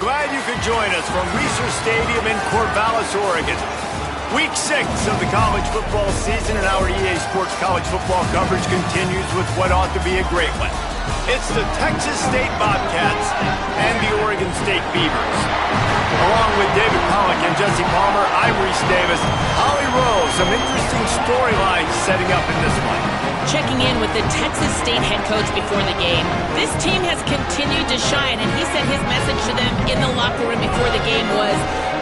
Glad you could join us from Reser Stadium in Corvallis, Oregon. Week 6 of the college football season and our EA Sports college football coverage continues with what ought to be a great one. It's the Texas State Bobcats and the Oregon State Beavers. Along with David Pollock and Jesse Palmer, I'm Reese Davis. Holly Rose, some interesting storylines setting up in this one. Checking in with the Texas State head coach before the game. This team has continued to shine, and he said his message to them in the locker room before the game was,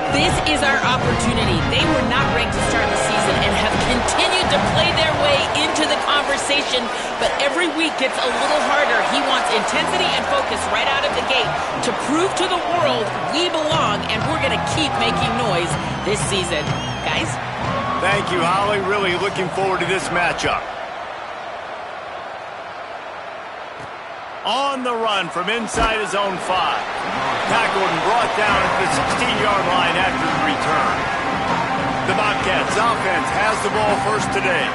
this is our opportunity. They were not ranked to start the season and have continued to play their way into the conversation, but every week gets a little harder. He wants intensity and focus right out of the gate to prove to the world we belong, and we're going to keep making noise this season. Guys? Thank you, Holly. Really looking forward to this matchup. On the run from inside his own 5. Tackled and brought down at the 16-yard line after the return. The Bobcats offense has the ball first today.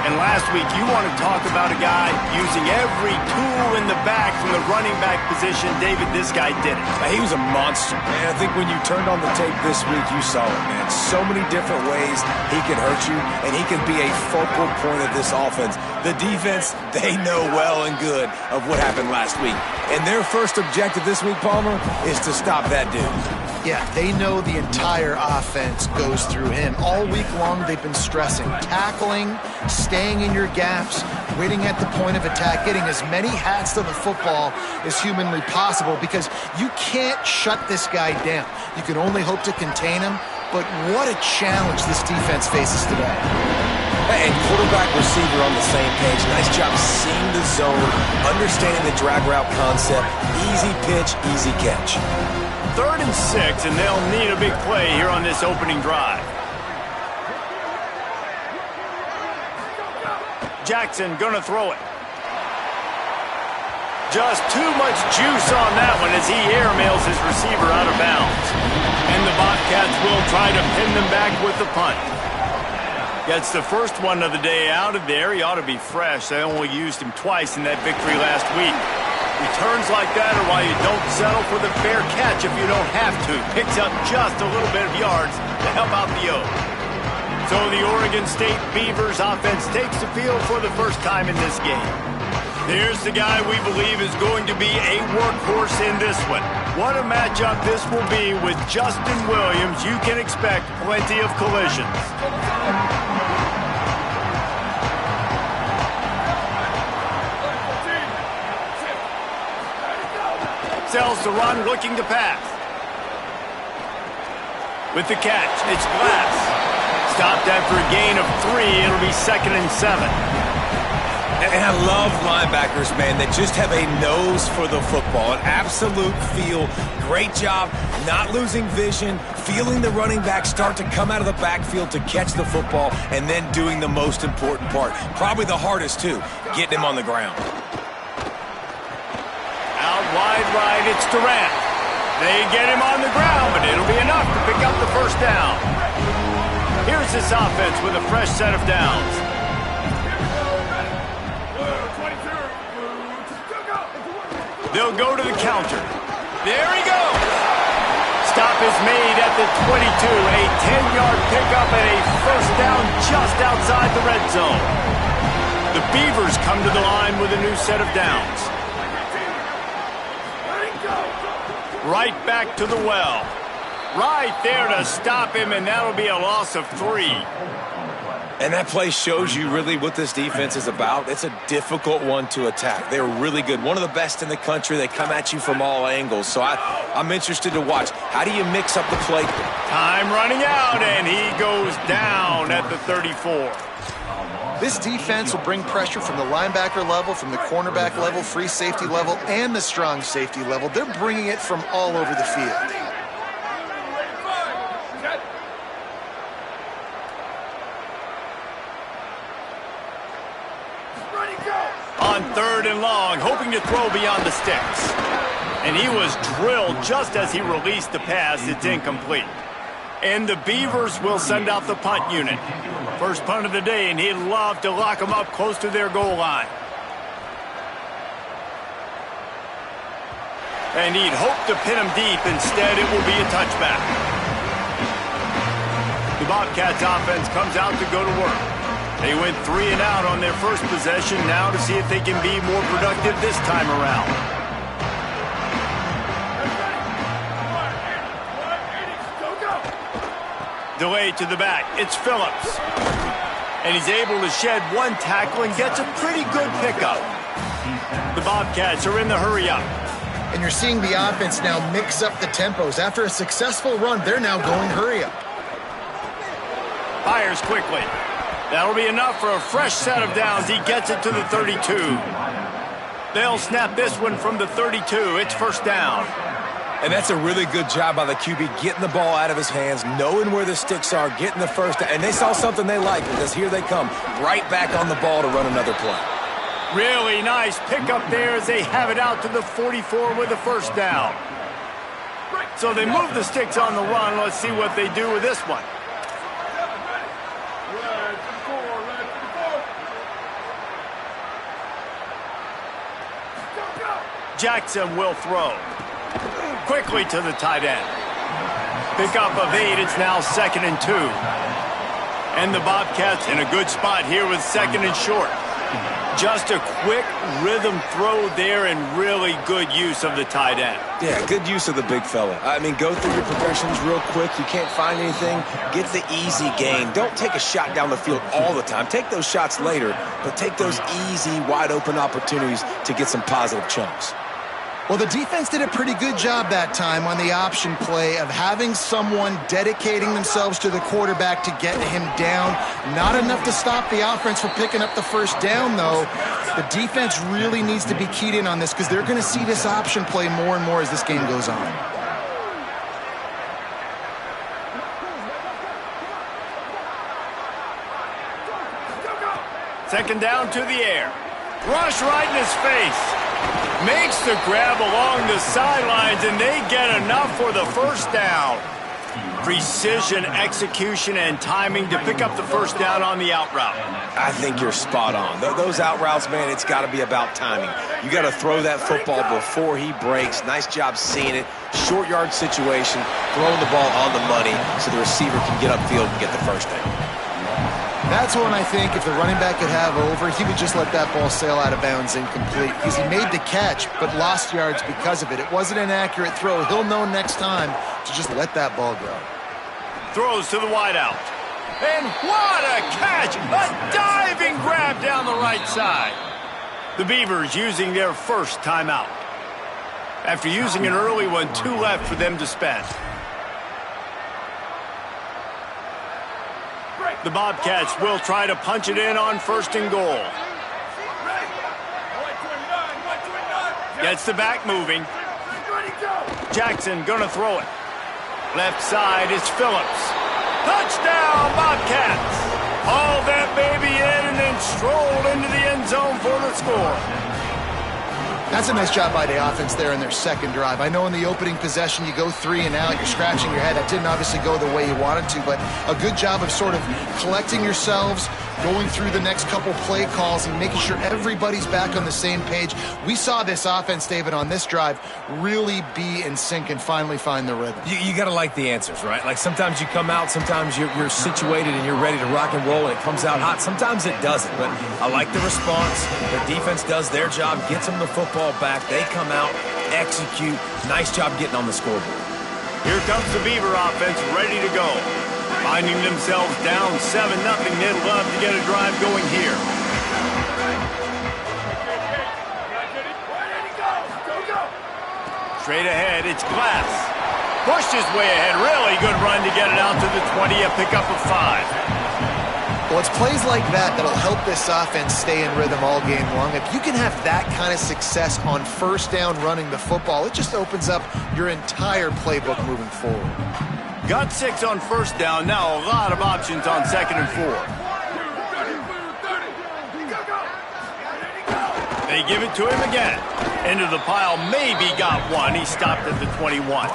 And last week, you want to talk about a guy using every tool in the back from the running back position. David, this guy did it. He was a monster, man. I think when you turned on the tape this week, you saw it, man. So many different ways he can hurt you, and he can be a focal point of this offense. The defense, they know well and good of what happened last week. And their first objective this week, Palmer, is to stop that dude. Yeah, they know the entire offense goes through him. All week long, they've been stressing tackling, staying in your gaps, waiting at the point of attack, getting as many hats to the football as humanly possible because you can't shut this guy down. You can only hope to contain him, but what a challenge this defense faces today. And quarterback receiver on the same page. Nice job seeing the zone, understanding the drag route concept. Easy pitch, easy catch. 3rd and 6, and they'll need a big play here on this opening drive. Jackson gonna throw it. Just too much juice on that one as he airmails his receiver out of bounds. And the Bobcats will try to pin them back with the punt. Gets the first one of the day out of there. He ought to be fresh. They only used him twice in that victory last week. Returns like that are why you don't settle for the fair catch if you don't have to. Picks up just a little bit of yards to help out the O. So the Oregon State Beavers offense takes the field for the first time in this game. Here's the guy we believe is going to be a workhorse in this one. What a matchup this will be with Justin Williams. You can expect plenty of collisions. Sells the run, looking to pass. With the catch, it's Glass. Stopped after a gain of 3. It'll be 2nd and 7. And I love linebackers, man, that just have a nose for the football, an absolute feel. Great job not losing vision, feeling the running back start to come out of the backfield to catch the football, and then doing the most important part. Probably the hardest, too, getting him on the ground. Out wide right, it's Durant. They get him on the ground, but it'll be enough to pick up the first down. Here's this offense with a fresh set of downs. They'll go to the counter. There he goes. Stop is made at the 22. A 10-yard pickup and a first down just outside the red zone. The Beavers come to the line with a new set of downs. Right back to the well. Right there to stop him, and that'll be a loss of 3. And that play shows you really what this defense is about. It's a difficult one to attack. They're really good. One of the best in the country. They come at you from all angles. So I'm interested to watch. How do you mix up the play? Time running out, and he goes down at the 34. This defense will bring pressure from the linebacker level, from the cornerback level, free safety level, and the strong safety level. They're bringing it from all over the field. On 3rd and long, hoping to throw beyond the sticks. And he was drilled just as he released the pass. It's incomplete. And the Beavers will send out the punt unit. First punt of the day, and he'd love to lock them up close to their goal line. And he'd hope to pin him deep. Instead, it will be a touchback. The Bobcats offense comes out to go to work. They went 3 and out on their first possession. Now to see if they can be more productive this time around. Delay to the back. It's Phillips. And he's able to shed one tackle and gets a pretty good pickup. The Bobcats are in the hurry-up. And you're seeing the offense now mix up the tempos. After a successful run, they're now going hurry-up. Fires quickly. That'll be enough for a fresh set of downs. He gets it to the 32. They'll snap this one from the 32. It's first down. And that's a really good job by the QB, getting the ball out of his hands, knowing where the sticks are, getting the first down. And they saw something they liked because here they come, right back on the ball to run another play. Really nice pickup there as they have it out to the 44 with the first down. So they move the sticks on the run. Let's see what they do with this one. Jackson will throw. Quickly to the tight end. Pickup of 8. It's now 2nd and 2. And the Bobcats in a good spot here with 2nd and short. Just a quick rhythm throw there and really good use of the tight end. Yeah, good use of the big fella. I mean, go through your progressions real quick. You can't find anything. Get the easy gain. Don't take a shot down the field all the time. Take those shots later, but take those easy, wide-open opportunities to get some positive chunks. Well, the defense did a pretty good job that time on the option play of having someone dedicating themselves to the quarterback to get him down. Not enough to stop the offense from picking up the first down, though. The defense really needs to be keyed in on this because they're going to see this option play more and more as this game goes on. Second down to the air. Rush right in his face. Makes the grab along the sidelines, and they get enough for the first down. Precision, execution, and timing to pick up the first down on the out route. I think you're spot on. Those out routes, man, it's got to be about timing. You got to throw that football before he breaks. Nice job seeing it. Short yard situation, throwing the ball on the money so the receiver can get upfield and get the first down. That's one I think if the running back could have over, he would just let that ball sail out of bounds incomplete because he made the catch but lost yards because of it. It wasn't an accurate throw. He'll know next time to just let that ball go. Throws to the wideout. And what a catch! A diving grab down the right side. The Beavers using their first timeout. After using an early one, 2 left for them to spend. The Bobcats will try to punch it in on 1st and goal. Gets the back moving. Jackson gonna throw it. Left side is Phillips. Touchdown, Bobcats! Hauled that baby in and then strolled into the end zone for the score. That's a nice job by the offense there in their second drive. I know in the opening possession you go 3 and out, you're scratching your head. That didn't obviously go the way you wanted to, but a good job of sort of collecting yourselves, going through the next couple play calls and making sure everybody's back on the same page. We saw this offense, David, on this drive really be in sync and finally find the rhythm. You got to like the answers, right? Like sometimes you come out, sometimes you're situated and you're ready to rock and roll and it comes out hot. Sometimes it doesn't, but I like the response. The defense does their job, gets them the football back. They come out, execute. Nice job getting on the scoreboard. Here comes the Beaver offense ready to go. Finding themselves down 7-0, they'd love to get a drive going here. Straight ahead, it's Glass. Pushed his way ahead. Really good run to get it out to the 20, a pickup of 5. Well, it's plays like that that'll help this offense stay in rhythm all game long. If you can have that kind of success on first down running the football, it just opens up your entire playbook moving forward. Got 6 on first down. Now a lot of options on 2nd and 4. They give it to him again. Into the pile, maybe got one. He stopped at the 21.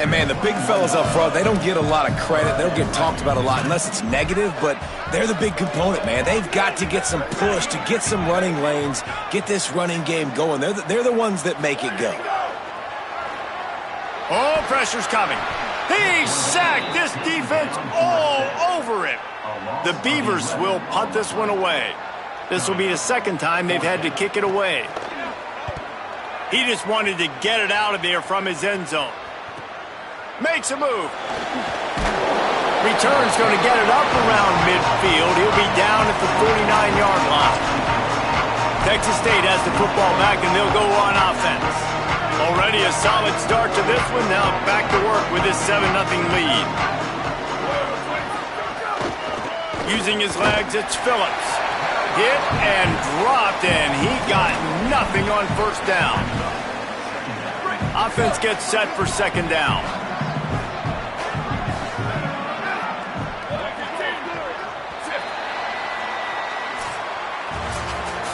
And, man, the big fellas up front, they don't get a lot of credit. They don't get talked about a lot unless it's negative, but they're the big component, man. They've got to get some push, to get some running lanes, get this running game going. They're the ones that make it go. Oh, pressure's coming. He sacked this defense all over him. The Beavers will punt this one away. This will be the second time they've had to kick it away. He just wanted to get it out of there from his end zone. Makes a move. Return's going to get it up around midfield. He'll be down at the 49-yard line. Texas State has the football back, and they'll go on offense. Already a solid start to this one. Now back to work with his 7-0 lead. Using his legs, it's Phillips. Hit and dropped, and he got nothing on first down. Offense gets set for second down.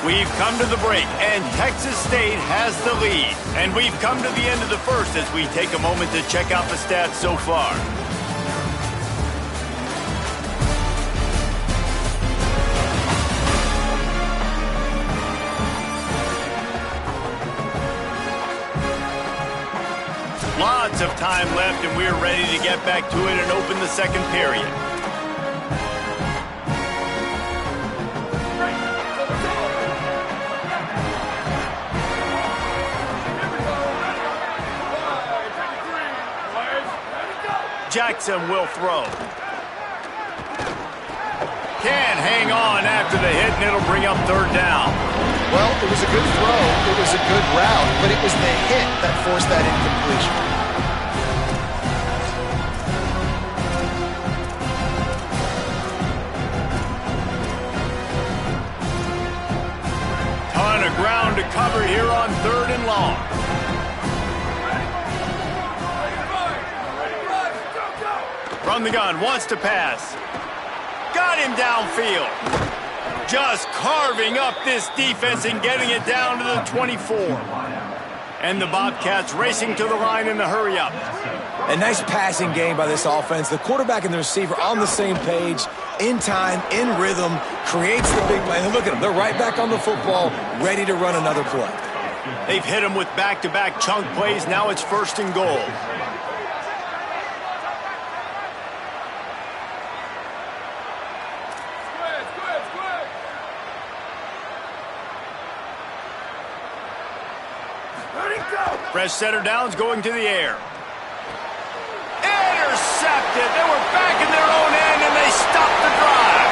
We've come to the break, and Texas State has the lead. And we've come to the end of the first as we take a moment to check out the stats so far. Lots of time left, and we're ready to get back to it and open the second period. Jackson will throw. Can't hang on after the hit, and it'll bring up third down. Well, it was a good throw. It was a good route, but it was the hit that forced that incompletion. Ton of ground to cover here on third and long. From the gun, wants to pass. Got him downfield. Just carving up this defense and getting it down to the 24. And the Bobcats racing to the line in the hurry-up. A nice passing game by this offense. The quarterback and the receiver on the same page, in time, in rhythm, creates the big play. And look at them. They're right back on the football, ready to run another play. They've hit him with back-to-back chunk plays. Now it's first and goal. Fresh setter downs going to the air. Intercepted. They were back in their own end, and they stopped the drive.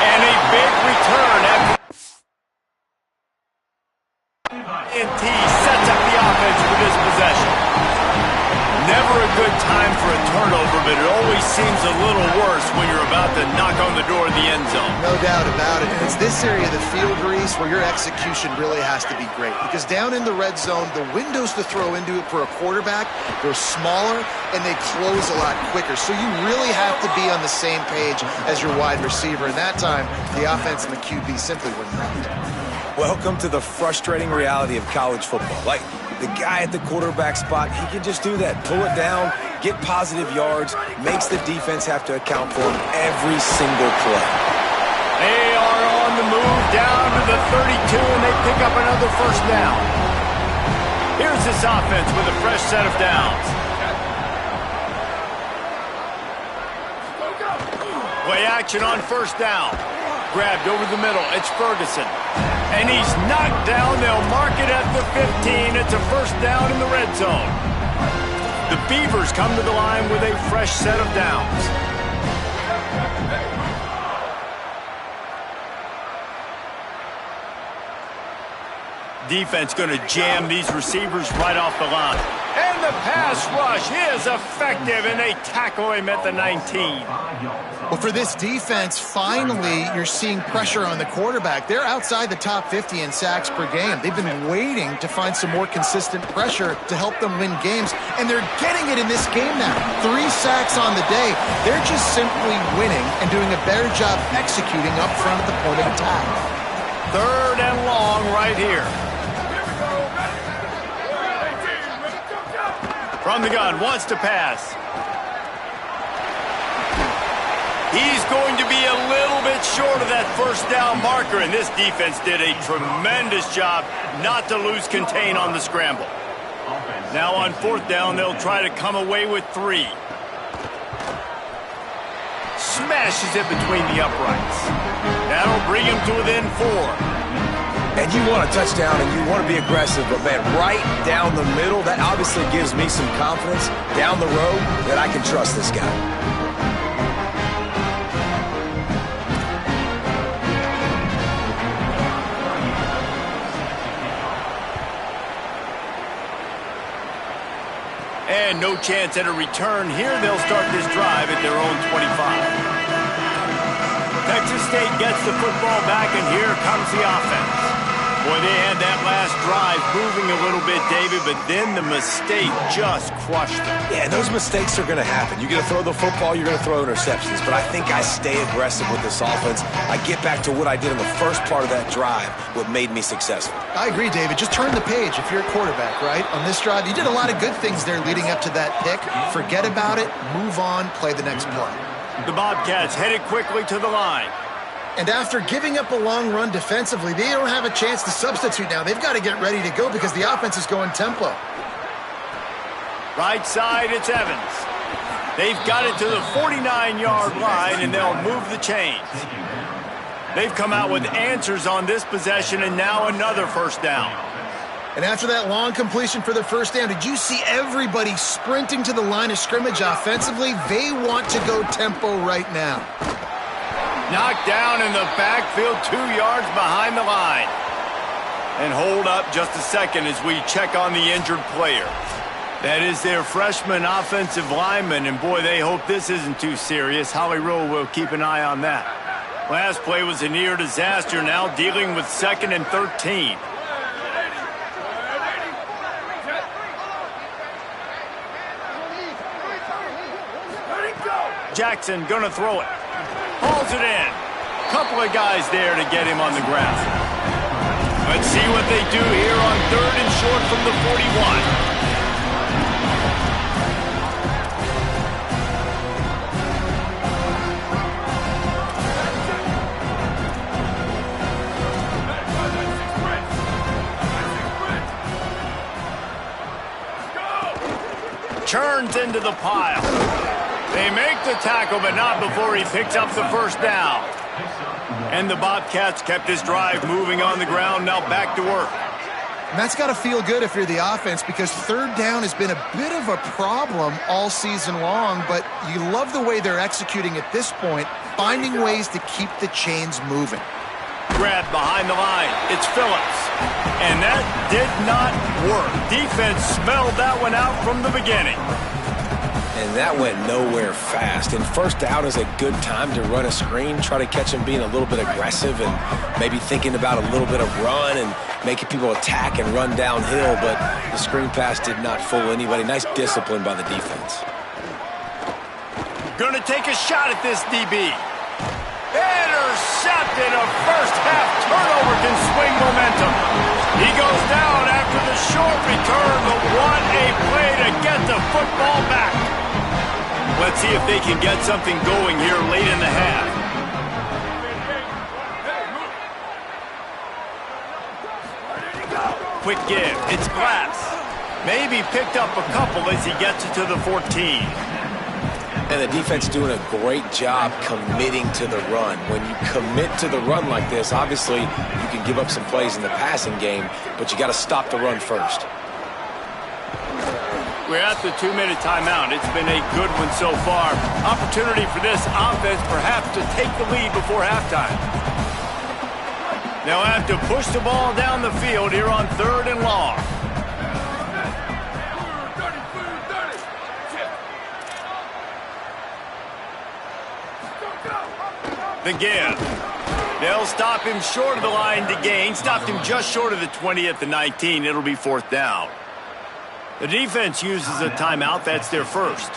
And a big return after NT sets up the offense for this possession. Never a good time for a turnover, but it always seems a little worse when you're about to knock on the door of the end zone. No doubt about it. And it's this area of the field, Reese, where your execution really has to be great. Because down in the red zone, the windows to throw into it for a quarterback, they're smaller and they close a lot quicker. So you really have to be on the same page as your wide receiver. And that time, the offense and the QB simply wouldn't have. Welcome to the frustrating reality of college football. Like, the guy at the quarterback spot, he can just do that. Pull it down, get positive yards, makes the defense have to account for him every single play. They are on the move down to the 32, and they pick up another first down. Here's this offense with a fresh set of downs. Play action on first down. Grabbed over the middle. It's Ferguson. And he's knocked down. They'll mark it at the 15. It's a first down in the red zone. The Beavers come to the line with a fresh set of downs. Defense going to jam these receivers right off the line. And the pass rush is effective, and they tackle him at the 19. Well, for this defense, finally, you're seeing pressure on the quarterback. They're outside the top 50 in sacks per game. They've been waiting to find some more consistent pressure to help them win games, and they're getting it in this game now. 3 sacks on the day. They're just simply winning and doing a better job executing up front at the point of attack. Third and long right here. From the gun, wants to pass. He's going to be a little bit short of that first down marker, and this defense did a tremendous job not to lose contain on the scramble. Now on 4th down, they'll try to come away with 3. Smashes it between the uprights. That'll bring him to within 4. And you want a touchdown and you want to be aggressive, but man, right down the middle, that obviously gives me some confidence down the road that I can trust this guy. And no chance at a return here. They'll start this drive at their own 25. Texas State gets the football back, and here comes the offense. Boy, they had that last drive moving a little bit, David, but then the mistake just crushed them. Yeah, and those mistakes are going to happen. You're going to throw the football, you're going to throw interceptions, but I think I stay aggressive with this offense. I get back to what I did in the first part of that drive, what made me successful. I agree, David. Just turn the page if you're a quarterback, right? On this drive, you did a lot of good things there leading up to that pick. Forget about it, move on, play the next play. The Bobcats headed quickly to the line. And after giving up a long run defensively, they don't have a chance to substitute now. They've got to get ready to go because the offense is going tempo. Right side, it's Evans. They've got it to the 49-yard line, and they'll move the chains. They've come out with answers on this possession, and now another 1st down. And after that long completion for the 1st down, did you see everybody sprinting to the line of scrimmage offensively? They want to go tempo right now. Knocked down in the backfield, 2 yards behind the line. And hold up just a second as we check on the injured player. That is their freshman offensive lineman, and boy, they hope this isn't too serious. Holly Rowe will keep an eye on that. Last play was a near disaster, now dealing with 2nd and 13. Jackson gonna throw it. Hauls it in. Couple of guys there to get him on the ground. Let's see what they do here on 3rd and short from the 41. Churns into the pile. They make the tackle, but not before he picks up the 1st down. And the Bobcats kept this drive moving on the ground, now back to work. And that's got to feel good if you're the offense, because 3rd down has been a bit of a problem all season long, but you love the way they're executing at this point, finding ways to keep the chains moving. Grab behind the line. It's Phillips. And that did not work. Defense smelled that one out from the beginning. And that went nowhere fast. And 1st down is a good time to run a screen, try to catch him being a little bit aggressive and maybe thinking about a little bit of run and making people attack and run downhill, but the screen pass did not fool anybody. Nice discipline by the defense. Gonna take a shot at this DB. Intercepted. A first-half turnover can swing momentum. He goes down after the short return, but what a play to get the football back. Let's see if they can get something going here late in the half. Quick give. It's Glass. Maybe picked up a couple as he gets it to the 14. And the defense doing a great job committing to the run. When you commit to the run like this, obviously you can give up some plays in the passing game, but you got to stop the run first. We're at the 2-minute timeout. It's been a good one so far. Opportunity for this offense perhaps to take the lead before halftime. They'll have to push the ball down the field here on 3rd and long. The give. They'll stop him short of the line to gain. Stopped him just short of the 20 at the 19. It'll be 4th down. The defense uses a timeout. That's their first.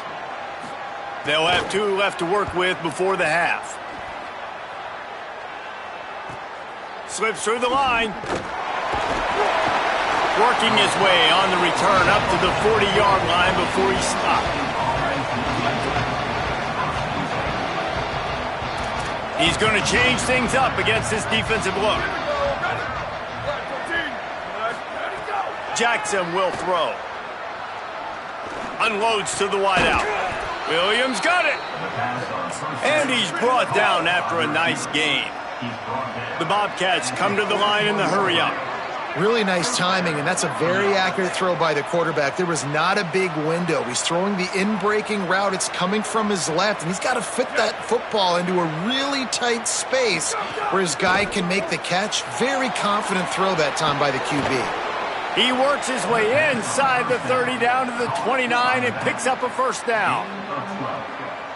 They'll have 2 left to work with before the half. Slips through the line. Working his way on the return up to the 40-yard line before he stopped. He's going to change things up against this defensive look. Jackson will throw. Unloads to the wideout. Williams got it. And he's brought down after a nice gain. The Bobcats come to the line in the hurry-up. Really nice timing, and that's a very accurate throw by the quarterback. There was not a big window. He's throwing the in-breaking route. It's coming from his left, and he's got to fit that football into a really tight space where his guy can make the catch. Very confident throw that time by the QB. He works his way inside the 30 down to the 29 and picks up a first down.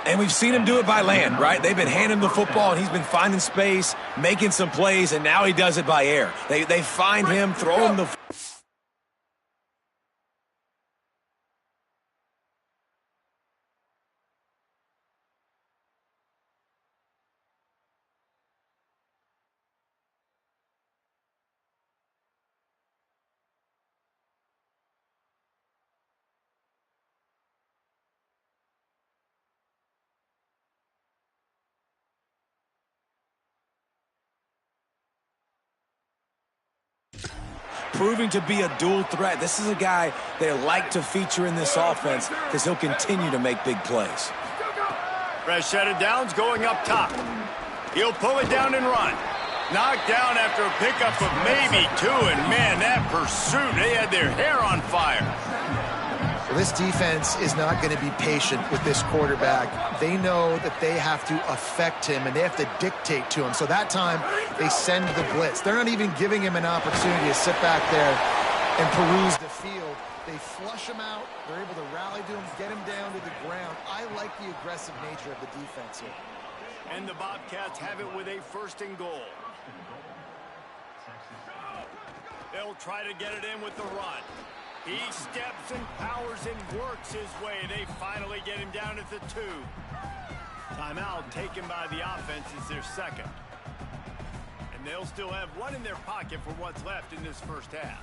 And we've seen him do it by land, right? They've been handing him the football, and he's been finding space, making some plays, and now he does it by air. They find him, throw him the proving to be a dual threat. This is a guy they like to feature in this offense because he'll continue to make big plays. Fresh set of downs going up top. He'll pull it down and run. Knocked down after a pickup of maybe 2, and man, that pursuit, they had their hair on fire. Well, this defense is not going to be patient with this quarterback. They know that they have to affect him, and they have to dictate to him. So that time, they send the blitz. They're not even giving him an opportunity to sit back there and peruse the field. They flush him out. They're able to rally to him, get him down to the ground. I like the aggressive nature of the defense here. And the Bobcats have it with a 1st and goal. They'll try to get it in with the run. He steps and powers and works his way. They finally get him down at the 2. Timeout taken by the offense is their 2nd. And they'll still have 1 in their pocket for what's left in this first half.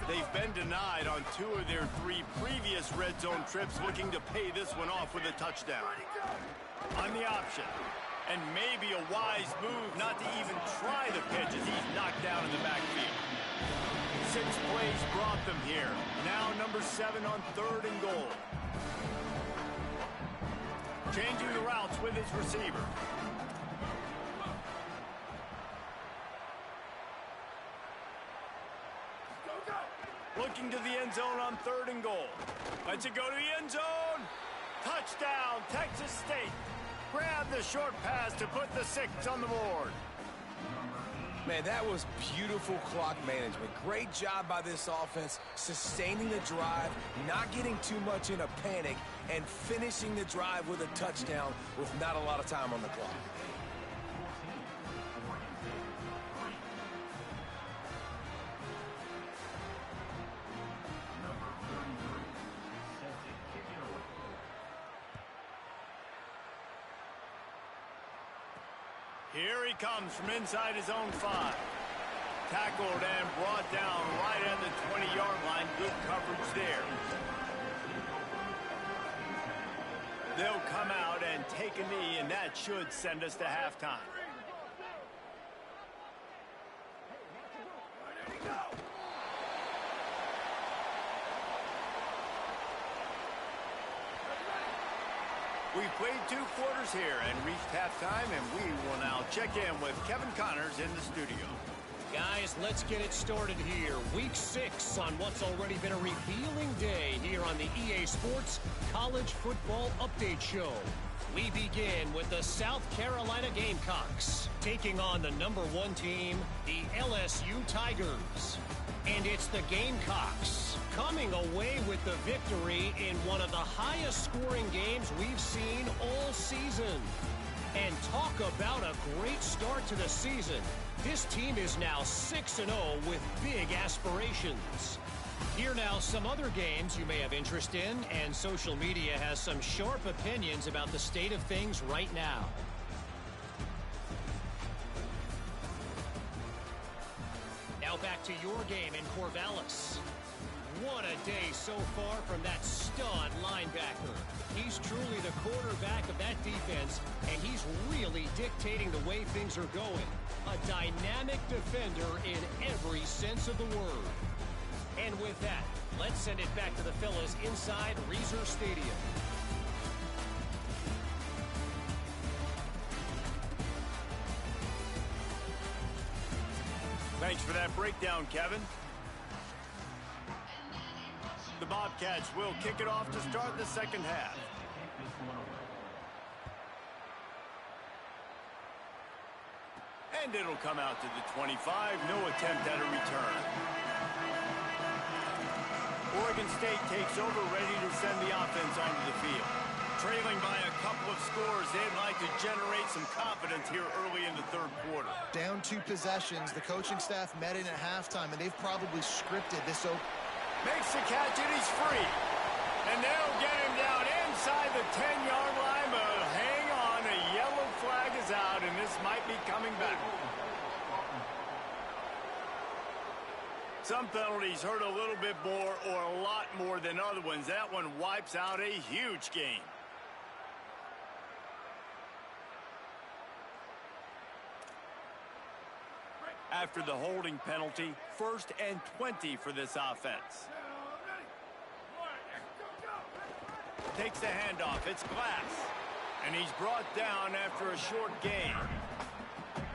They've been denied on 2 of their 3 previous red zone trips, looking to pay this one off with a touchdown. On the option. And maybe a wise move not to even try the pitch as he's knocked down in the backfield. 6 plays brought them here. Now number 7 on 3rd and goal. Changing the routes with his receiver. Looking to the end zone on 3rd and goal. Lets it go to the end zone. Touchdown, Texas State. Grab the short pass to put the 6 on the board. Man, that was beautiful clock management. Great job by this offense, sustaining the drive, not getting too much in a panic, and finishing the drive with a touchdown with not a lot of time on the clock. Here he comes from inside his own 5. Tackled and brought down right at the 20-yard line. Good coverage there. They'll come out and take a knee, and that should send us to halftime. We've played 2 quarters here and reached halftime, and we will now check in with Kevin Connors in the studio. Guys, let's get it started here. Week 6 on what's already been a revealing day here on the EA Sports College Football Update Show. We begin with the South Carolina Gamecocks taking on the number 1 team, the LSU Tigers. And it's the Gamecocks coming away with the victory in one of the highest scoring games we've seen all season. And talk about a great start to the season. This team is now 6-0 with big aspirations. Here now some other games you may have interest in, and social media has some sharp opinions about the state of things right now. Now back to your game in Corvallis. What a day so far from that stud linebacker. He's truly the quarterback of that defense, and he's really dictating the way things are going. A dynamic defender in every sense of the word. And with that, let's send it back to the fellas inside Reser Stadium. Thanks for that breakdown, Kevin. The Bobcats will kick it off to start the second half. And it'll come out to the 25. No attempt at a return. Oregon State takes over, ready to send the offense onto the field. Trailing by a couple of scores, they'd like to generate some confidence here early in the third quarter. Down 2 possessions. The coaching staff met in at halftime, and they've probably scripted this open. Makes the catch, and he's free. And they'll get him down inside the 10-yard line, but hang on, a yellow flag is out, and this might be coming back. Some penalties hurt a little bit more or a lot more than other ones. That one wipes out a huge game. After the holding penalty, 1st and 20 for this offense. Takes the handoff. It's Glass. And he's brought down after a short gain.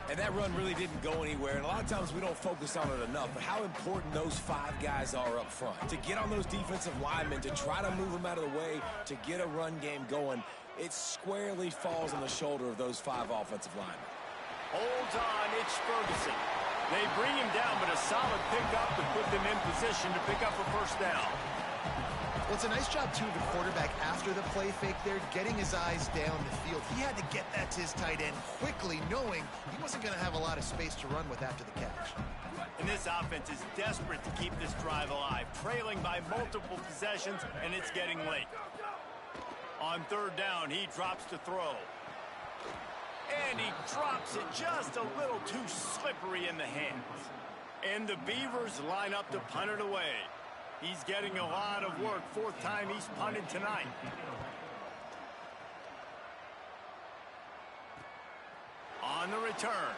And that run really didn't go anywhere. And a lot of times we don't focus on it enough. But how important those 5 guys are up front. To get on those defensive linemen, to try to move them out of the way, to get a run game going, it squarely falls on the shoulder of those 5 offensive linemen. Holds on. It's Ferguson. They bring him down, but a solid pickup to put them in position to pick up a first down. Well, it's a nice job, too, of the quarterback after the play fake there, getting his eyes down the field. He had to get that to his tight end quickly, knowing he wasn't going to have a lot of space to run with after the catch. And this offense is desperate to keep this drive alive, trailing by multiple possessions, and it's getting late. On 3rd down, he drops to throw. And he drops it just a little too slippery in the hands. And the Beavers line up to punt it away. He's getting a lot of work. 4th time he's punted tonight. On the return.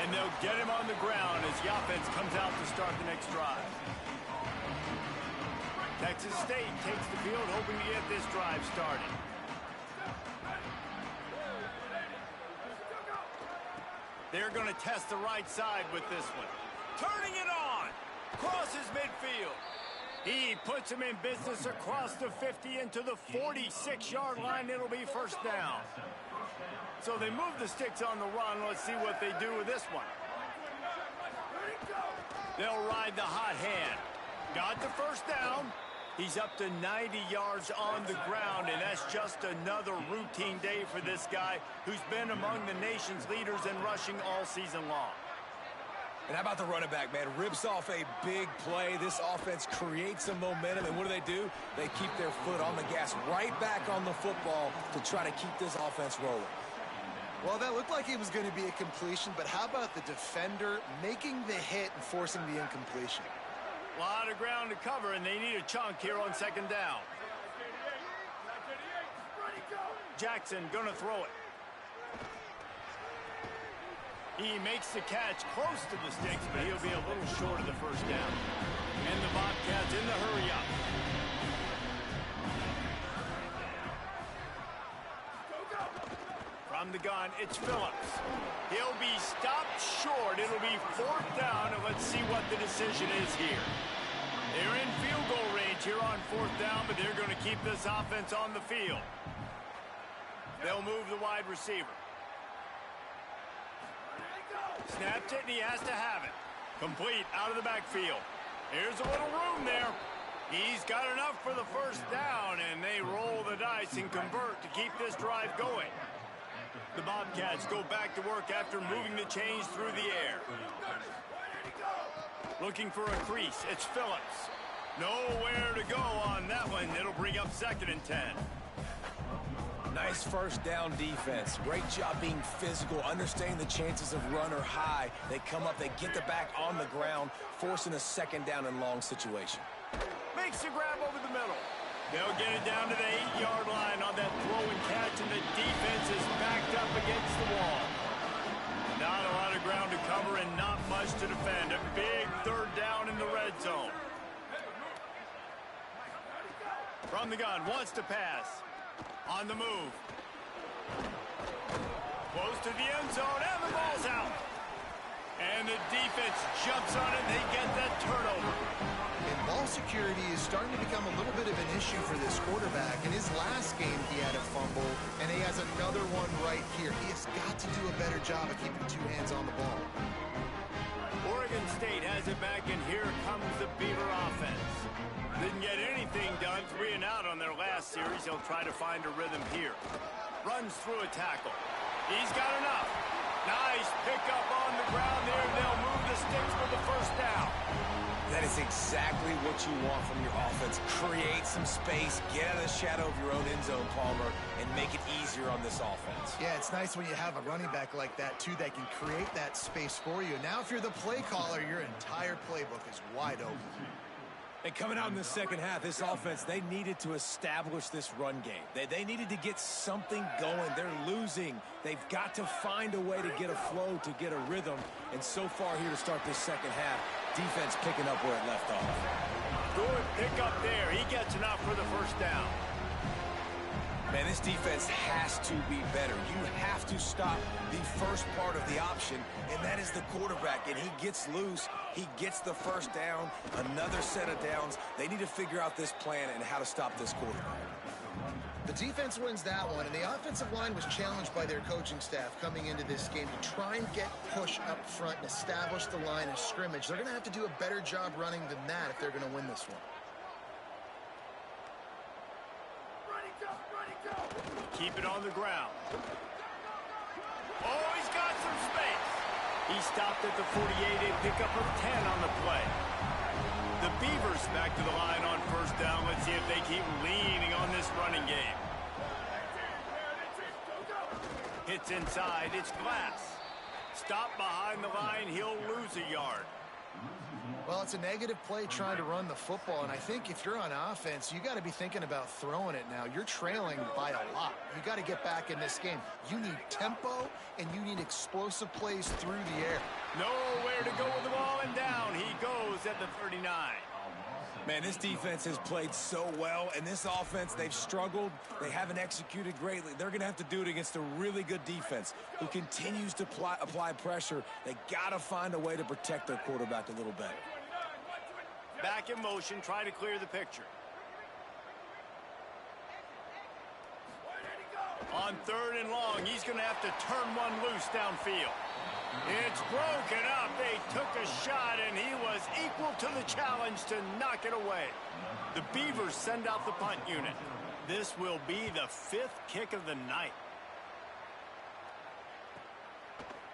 And they'll get him on the ground as the offense comes out to start the next drive. Texas State takes the field, hoping to get this drive started. They're going to test the right side with this one. Turning it on. Crosses midfield. He puts him in business across the 50 into the 46-yard line. It'll be first down. So they move the sticks on the run. Let's see what they do with this one. They'll ride the hot hand. Got the first down. He's up to 90 yards on the ground, and that's just another routine day for this guy who's been among the nation's leaders in rushing all season long. And how about the running back, man? Rips off a big play. This offense creates some momentum, and what do? They keep their foot on the gas, right back on the football to try to keep this offense rolling. Well, that looked like it was going to be a completion, but how about the defender making the hit and forcing the incompletion? A lot of ground to cover, and they need a chunk here on 2nd down. Jackson gonna throw it. He makes the catch close to the sticks, but he'll be a little short of the first down. And the Bobcats in the hurry-up. From the gun, it's Phillips. He'll be stopped short. It'll be 4th down, and let's see what the decision is here. They're in field goal range here on 4th down, but they're going to keep this offense on the field. They'll move the wide receiver. Snaps it, and he has to have it. Complete out of the backfield. Here's a little room there. He's got enough for the first down, and they roll the dice and convert to keep this drive going. The Bobcats go back to work after moving the chains through the air. Looking for a crease. It's Phillips. Nowhere to go on that one. It'll bring up 2nd and 10. Nice first down defense. Great job being physical, understanding the chances of run are high. They come up, they get the back on the ground, forcing a 2nd down and long situation. Makes the grab over the middle. They'll get it down to the 8-yard line on that throw and catch, and the defense is backed up against the wall. Not a lot of ground to cover and not much to defend. A big 3rd down in the red zone. From the gun, wants to pass. On the move. Close to the end zone, and the ball's out. And the defense jumps on it. They get that turnover. And ball security is starting to become a little bit of an issue for this quarterback. In his last game, he had a fumble, and he has another one right here. He has got to do a better job of keeping two hands on the ball. Oregon State has it back, and here comes the Beaver offense. Didn't get anything done, 3 and out on their last series. He'll try to find a rhythm here. Runs through a tackle. He's got enough. Nice pickup on the ground there. They'll move the sticks for the first down. That is exactly what you want from your offense. Create some space, get out of the shadow of your own end zone, Palmer, and make it easier on this offense. Yeah, it's nice when you have a running back like that, too, that can create that space for you. Now, if you're the play caller, your entire playbook is wide open. And coming out in the second half, this offense, they needed to establish this run game. They needed to get something going. They're losing. They've got to find a way to get a flow, to get a rhythm. And so far here to start this second half, defense picking up where it left off. Good pick up there. He gets enough for the first down. Man, this defense has to be better. You have to stop the first part of the option, and that is the quarterback. And he gets loose. He gets the first down, another set of downs. They need to figure out this plan and how to stop this quarterback. The defense wins that one, and the offensive line was challenged by their coaching staff coming into this game to try and get push up front and establish the line of scrimmage. They're going to have to do a better job running than that if they're going to win this one. Keep it on the ground. Oh, he's got some space. He stopped at the 48, a pickup of 10 on the play. The Beavers back to the line on first down. Let's see if they keep leaning on this running game. Hits inside, it's Glass. Stop behind the line, he'll lose a yard. Well, it's a negative play trying to run the football, and I think if you're on offense, you got to be thinking about throwing it now. You're trailing by a lot. You got to get back in this game. You need tempo, and you need explosive plays through the air. Nowhere to go with the ball, and down he goes at the 39. Man, this defense has played so well, and this offense, they've struggled. They haven't executed greatly. They're going to have to do it against a really good defense who continues to apply pressure. They got to find a way to protect their quarterback a little better. Back in motion, try to clear the picture. On 3rd and long, he's going to have to turn one loose downfield. It's broken up. They took a shot, and he was equal to the challenge to knock it away. The Beavers send out the punt unit. This will be the 5th kick of the night.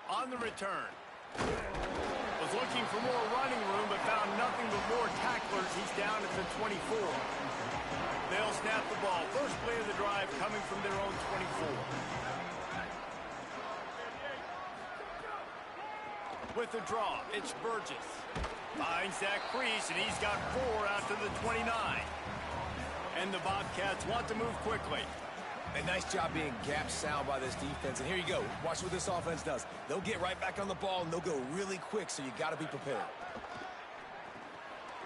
On the return. Was looking for more running room, but found nothing but more tacklers. He's down at the 24. They'll snap the ball. First play of the drive coming from their own 24. With the draw, it's Burgess. Finds that crease, and he's got 4 out to the 29. And the Bobcats want to move quickly. A nice job being gap sound by this defense. And here you go. Watch what this offense does. They'll get right back on the ball, and they'll go really quick, so you got to be prepared.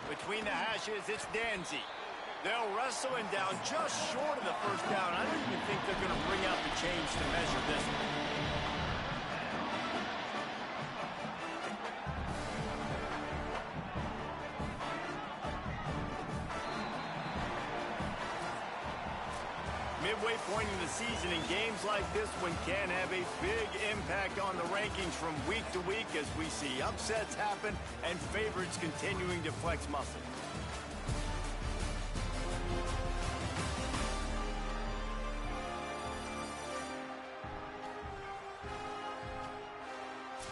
Between the hashes, it's Danzy. They'll wrestle him down just short of the first down. I don't even think they're going to bring out the chains to measure this one. Midway point in the season, in games like this one can have a big impact on the rankings from week to week as we see upsets happen and favorites continuing to flex muscle.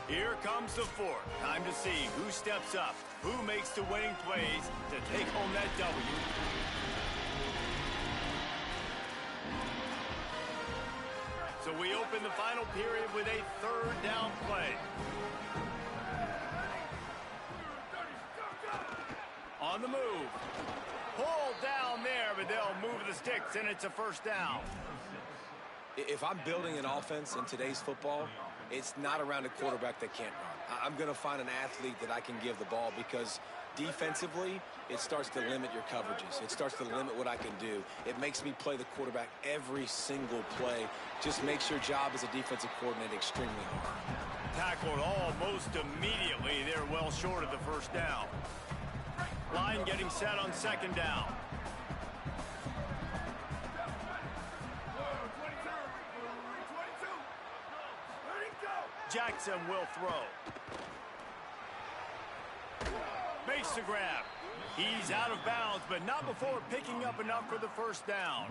Here comes the 4th. Time to see who steps up, who makes the winning plays to take home that W. So we open the final period with a 3rd down play. On the move. Pulled down there, but they'll move the sticks, and it's a first down. If I'm building an offense in today's football, It's not around a quarterback that can't run. I'm going to find an athlete that I can give the ball because defensively, it starts to limit your coverages. It starts to limit what I can do. It makes me play the quarterback every single play. Just makes your job as a defensive coordinator extremely hard. Tackled almost immediately. They're well short of the first down. Line getting set on second down. Jackson will throw. Makes the grab. He's out of bounds, but not before picking up enough for the first down.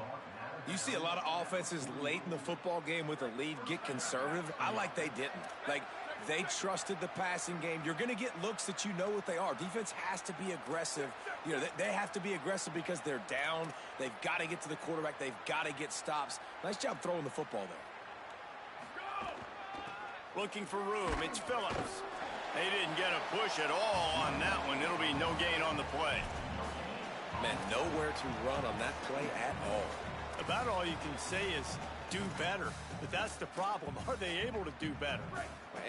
You see a lot of offenses late in the football game with a lead get conservative. I like they didn't. Like, they trusted the passing game. You're going to get looks that you know what they are. Defense has to be aggressive. You know, they have to be aggressive because they're down. They've got to get to the quarterback. They've got to get stops. Nice job throwing the football there. Looking for room. It's Phillips. They didn't get a push at all on that one. It'll be no gain on the play. Man, nowhere to run on that play at all. About all you can say is do better. But that's the problem. Are they able to do better?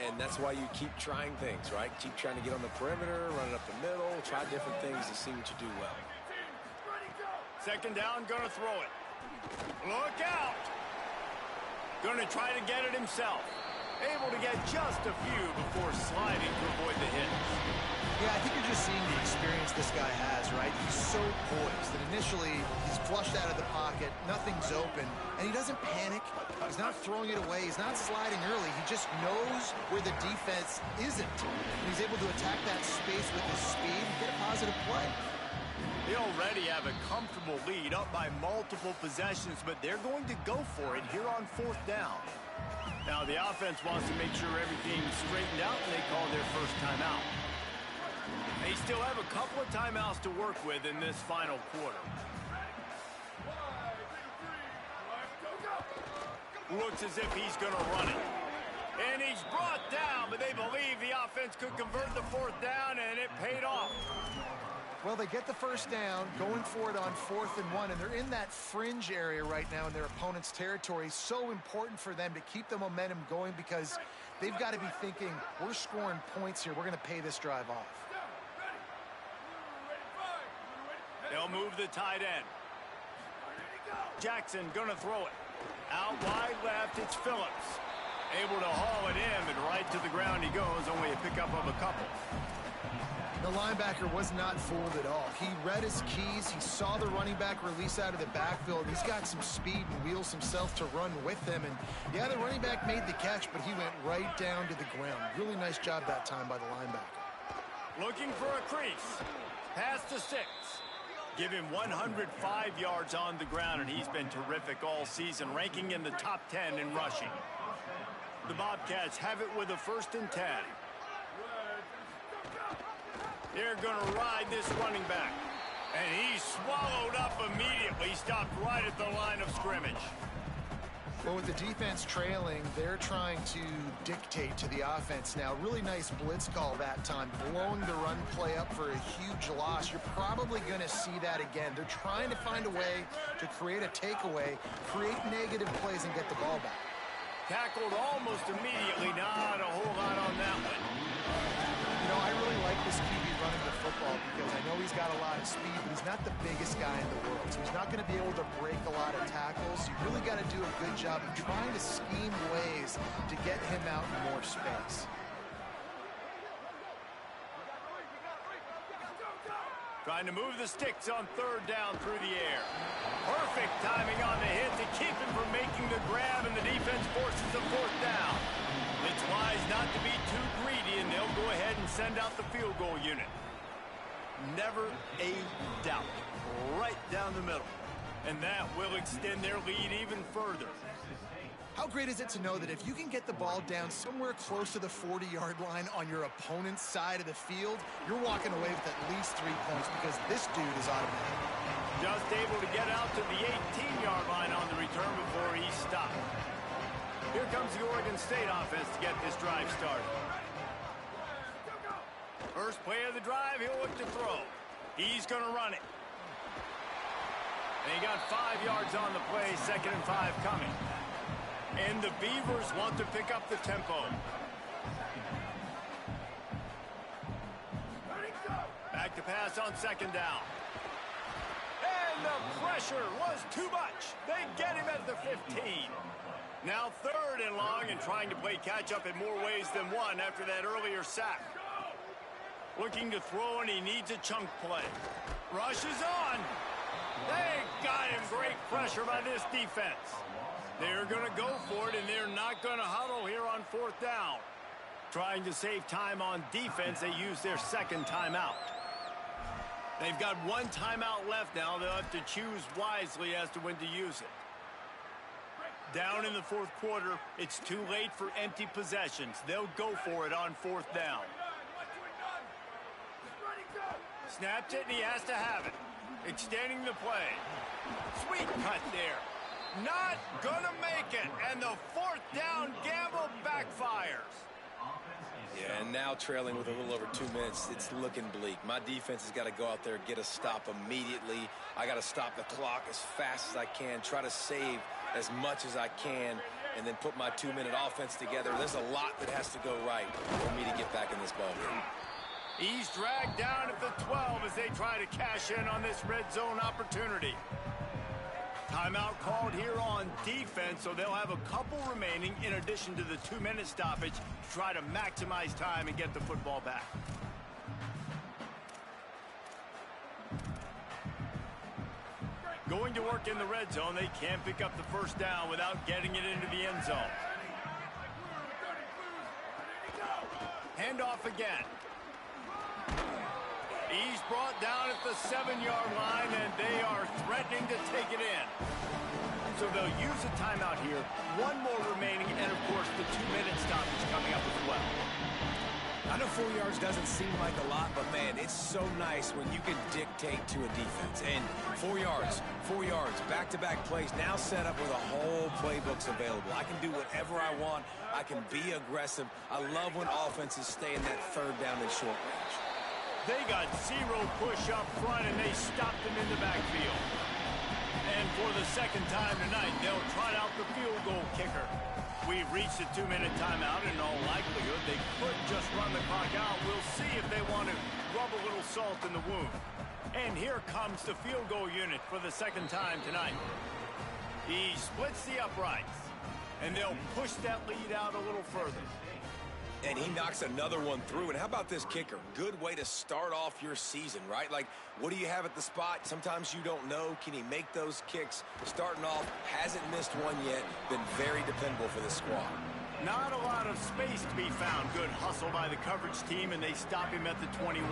And that's why you keep trying things, right? Keep trying to get on the perimeter, run it up the middle, try different things to see what you do well. Second down, gonna throw it. Look out! Gonna try to get it himself. Able to get just a few before sliding to avoid the hit. Yeah, I think you're just seeing the experience this guy has, right? He's so poised that initially he's flushed out of the pocket, nothing's open, and he doesn't panic. He's not throwing it away. He's not sliding early. He just knows where the defense isn't. And he's able to attack that space with his speed and get a positive play. They already have a comfortable lead up by multiple possessions, but they're going to go for it here on fourth down. Now, the offense wants to make sure everything's straightened out, and they call their first timeout. They still have a couple of timeouts to work with in this final quarter. Looks as if he's going to run it. And he's brought down, but they believe the offense could convert the fourth down, and it paid off. Well, they get the first down, going for it on 4th and 1, and they're in that fringe area right now in their opponent's territory. So important for them to keep the momentum going because they've got to be thinking, we're scoring points here. We're going to pay this drive off. They'll move the tight end. Jackson going to throw it. Out wide left, it's Phillips. Able to haul it in, but right to the ground he goes, only a pickup of a couple. The linebacker was not fooled at all. He read his keys. He saw the running back release out of the backfield. He's got some speed and wheels himself to run with them. And, yeah, the running back made the catch, but he went right down to the ground. Really nice job that time by the linebacker. Looking for a crease. Pass to 6. Give him 105 yards on the ground, and he's been terrific all season, ranking in the top 10 in rushing. The Bobcats have it with a 1st and 10. They're going to ride this running back. And he's swallowed up immediately, stopped right at the line of scrimmage. Well, with the defense trailing, they're trying to dictate to the offense now. Really nice blitz call that time, blowing the run play up for a huge loss. You're probably going to see that again. They're trying to find a way to create a takeaway, create negative plays, and get the ball back. Tackled almost immediately. Not a whole lot on that one. You know, I really like this QB running the football because I know he's got a lot of speed, but he's not the biggest guy in the world. So he's not going to be able to break a lot of tackles. You really got to do a good job of trying to scheme ways to get him out in more space. Trying to move the sticks on 3rd down through the air. Perfect timing on the hit to keep him from making the grab, and the defense forces a 4th down. It's wise not to be too greedy, and they'll go ahead and send out the field goal unit. Never a doubt. Right down the middle. And that will extend their lead even further. How great is it to know that if you can get the ball down somewhere close to the 40-yard line on your opponent's side of the field, you're walking away with at least 3 points because this dude is automatic. Just able to get out to the 18-yard line on the return before he stopped. Here comes the Oregon State offense to get this drive started. First play of the drive, he'll look to throw. He's going to run it. And he got 5 yards on the play, 2nd and 5 coming. And the Beavers want to pick up the tempo. Back to pass on second down. And the pressure was too much. They get him at the 15. Now third and long and trying to play catch-up in more ways than one after that earlier sack. Looking to throw, and he needs a chunk play. Rush is on. They got him. Great pressure by this defense. They're going to go for it, and they're not going to huddle here on fourth down. Trying to save time on defense, they use their second timeout. They've got one timeout left now. They'll have to choose wisely as to when to use it. Down in the fourth quarter, it's too late for empty possessions. They'll go for it on fourth down. Snapped it, and he has to have it. Extending the play. Sweet cut there. Not gonna make it, and the fourth down gamble backfires. Yeah, and now trailing with a little over 2 minutes, it's looking bleak. My defense has got to go out there and get a stop immediately. I got to stop the clock as fast as I can, try to save as much as I can, and then put my 2-minute offense together. There's a lot that has to go right for me to get back in this ballgame. He's dragged down at the 12 as they try to cash in on this red zone opportunity. Timeout called here on defense, so they'll have a couple remaining in addition to the 2-minute stoppage to try to maximize time and get the football back. Going to work in the red zone, they can't pick up the first down without getting it into the end zone. Handoff again. He's brought down at the 7-yard line, and they are threatening to take it in. So they'll use a timeout here. One more remaining, and, of course, the 2-minute stoppage coming up as well. I know 4 yards doesn't seem like a lot, but, man, it's so nice when you can dictate to a defense. And 4 yards, back-to-back plays, now set up with a whole playbooks available. I can do whatever I want. I can be aggressive. I love when offenses stay in that third down and short range. They got zero push up front, and they stopped him in the backfield. And for the second time tonight, they'll trot out the field goal kicker. We've reached a 2-minute timeout, and in all likelihood, they could just run the clock out. We'll see if they want to rub a little salt in the wound. And here comes the field goal unit for the second time tonight. He splits the uprights, and they'll push that lead out a little further. And he knocks another one through. And how about this kicker? Good way to start off your season, right? Like, what do you have at the spot? Sometimes you don't know. Can he make those kicks? Starting off, hasn't missed one yet. Been very dependable for this squad. Not a lot of space to be found. Good hustle by the coverage team, and they stop him at the 21.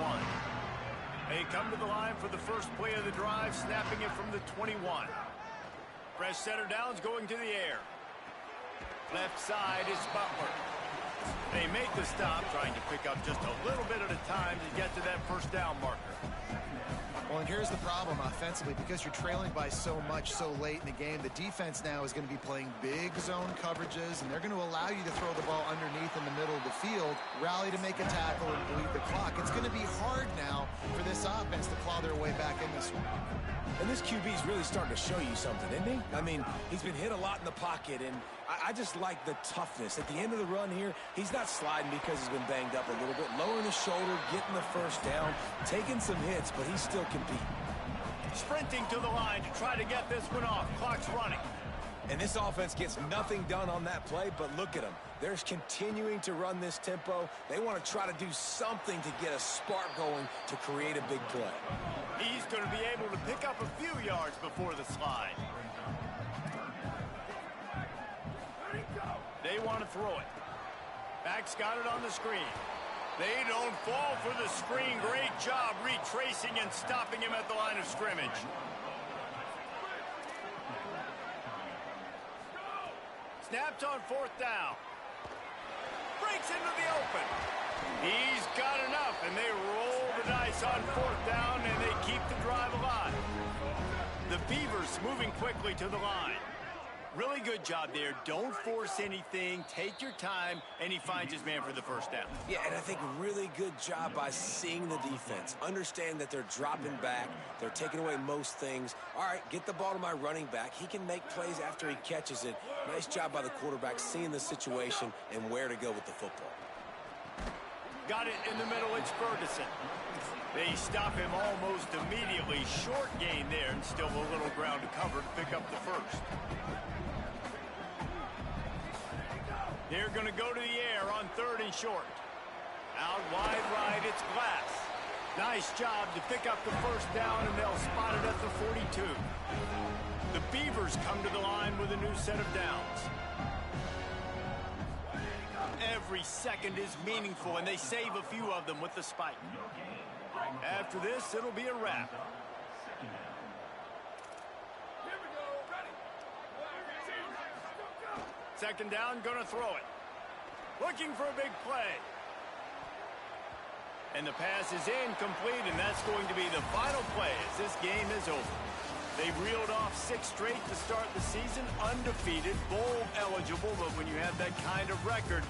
They come to the line for the first play of the drive, snapping it from the 21. Fresh center downs going to the air. Left side is Butler. They make the stop, trying to pick up just a little bit at a time to get to that first down marker. Well, and here's the problem offensively. Because you're trailing by so much so late in the game, the defense now is going to be playing big zone coverages, and they're going to allow you to throw the ball underneath in the middle of the field, rally to make a tackle, and bleed the clock. It's going to be hard now for this offense to claw their way back in this one. And this QB's really starting to show you something, isn't he? I mean, he's been hit a lot in the pocket, and I just like the toughness. At the end of the run here, he's not sliding because he's been banged up a little bit. Lowering the shoulder, getting the first down, taking some hits, but he's still competing. Sprinting to the line to try to get this one off. Clock's running. And this offense gets nothing done on that play, but look at them. They're continuing to run this tempo. They want to try to do something to get a spark going to create a big play. He's going to be able to pick up a few yards before the slide. They want to throw it. Back's got it on the screen. They don't fall for the screen. Great job retracing and stopping him at the line of scrimmage. Snapped on fourth down. Breaks into the open. He's got enough, and they roll the dice on fourth down, and they keep the drive alive. The Beavers moving quickly to the line. Really good job there. Don't force anything. Take your time, and he finds his man for the first down. Yeah, and I think really good job by seeing the defense. Understand that they're dropping back. They're taking away most things. All right, get the ball to my running back. He can make plays after he catches it. Nice job by the quarterback seeing the situation and where to go with the football. Got it in the middle. It's Ferguson. They stop him almost immediately. Short gain there, and still a little ground to cover to pick up the first. They're going to go to the air on 3rd and short. Out wide right, it's Glass. Nice job to pick up the first down, and they'll spot it at the 42. The Beavers come to the line with a new set of downs. Every second is meaningful, and they save a few of them with the spike. After this, it'll be a wrap. Second down, gonna throw it. Looking for a big play. And the pass is incomplete, and that's going to be the final play as this game is over. They reeled off 6 straight to start the season, undefeated, bowl eligible, but when you have that kind of record,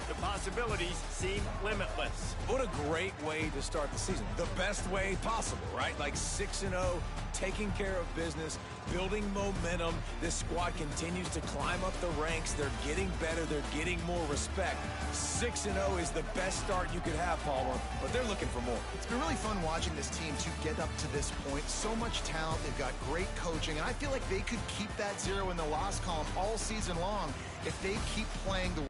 the possibilities seem limitless. What a great way to start the season. The best way possible, right? Like 6-0, taking care of business, building momentum. This squad continues to climb up the ranks. They're getting better. They're getting more respect. 6-0 is the best start you could have, Palmer, but they're looking for more. It's been really fun watching this team to get up to this point. So much talent. They've got great coaching, and I feel like they could keep that 0 in the loss column all season long if they keep playing the